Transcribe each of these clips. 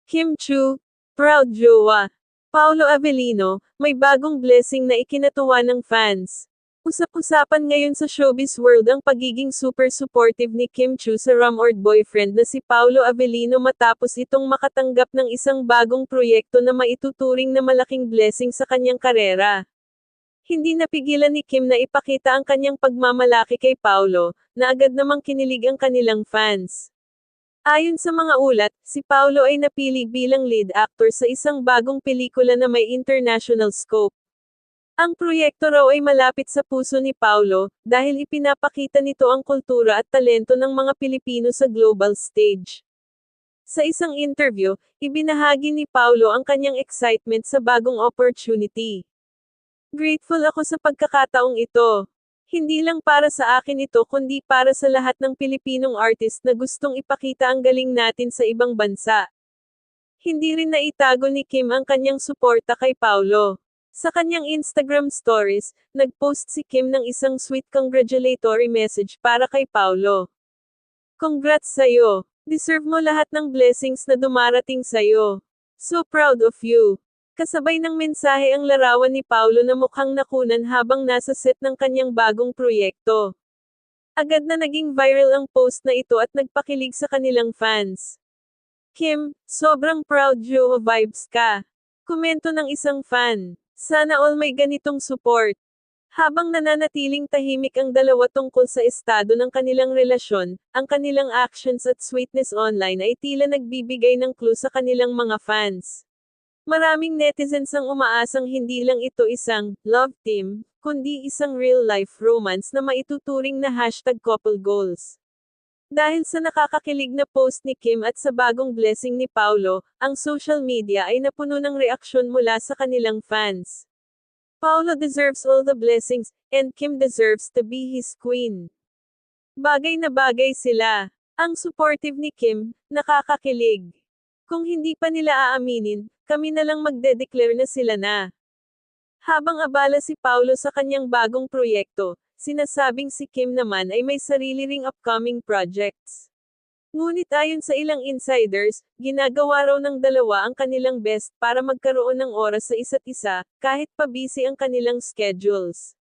Kim Chu, proud jowa. Paolo Avellino, may bagong blessing na ikinatuwa ng fans. Usap-usapan ngayon sa showbiz world ang pagiging super supportive ni Kim Chu sa rumored boyfriend na si Paolo Avellino matapos itong makatanggap ng isang bagong proyekto na maituturing na malaking blessing sa kanyang karera. Hindi napigilan ni Kim na ipakita ang kanyang pagmamalaki kay Paolo, na agad namang kinilig ang kanilang fans. Ayon sa mga ulat, si Paolo ay napili bilang lead actor sa isang bagong pelikula na may international scope. Ang proyekto raw ay malapit sa puso ni Paolo, dahil ipinapakita nito ang kultura at talento ng mga Pilipino sa global stage. Sa isang interview, ibinahagi ni Paolo ang kanyang excitement sa bagong opportunity. Grateful ako sa pagkakataong ito. Hindi lang para sa akin ito kundi para sa lahat ng Pilipinong artist na gustong ipakita ang galing natin sa ibang bansa. Hindi rin naitago ni Kim ang kanyang suporta kay Paolo. Sa kanyang Instagram stories, nag-post si Kim ng isang sweet congratulatory message para kay Paolo. Congrats sa'yo! Deserve mo lahat ng blessings na dumarating sa'yo. So proud of you! Kasabay ng mensahe ang larawan ni Paolo na mukhang nakunan habang nasa set ng kanyang bagong proyekto. Agad na naging viral ang post na ito at nagpakilig sa kanilang fans. Kim, sobrang proud jowa vibes ka. Komento ng isang fan. Sana all may ganitong support. Habang nananatiling tahimik ang dalawa tungkol sa estado ng kanilang relasyon, ang kanilang actions at sweetness online ay tila nagbibigay ng clue sa kanilang mga fans. Maraming netizens ang umaasang hindi lang ito isang love team, kundi isang real-life romance na maituturing na #couple goals. Dahil sa nakakakilig na post ni Kim at sa bagong blessing ni Paolo, ang social media ay napuno ng reaksyon mula sa kanilang fans. Paolo deserves all the blessings, and Kim deserves to be his queen. Bagay na bagay sila. Ang supportive ni Kim, nakakakilig. Kung hindi pa nila aaminin, kami na lang magde-declare na sila na. Habang abala si Paolo sa kanyang bagong proyekto, sinasabing si Kim naman ay may sarili ring upcoming projects. Ngunit ayon sa ilang insiders, ginagawa raw ng dalawa ang kanilang best para magkaroon ng oras sa isa't isa, kahit pa busy ang kanilang schedules.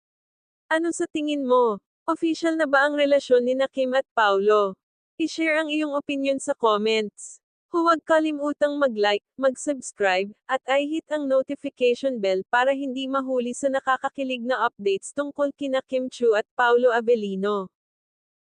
Ano sa tingin mo? Official na ba ang relasyon ni Kim at Paolo? I-share ang iyong opinion sa comments. Huwag kalimutang mag-like, mag-subscribe, at i-hit ang notification bell para hindi mahuli sa nakakakilig na updates tungkol kina Kim Chu at Paolo Avellino.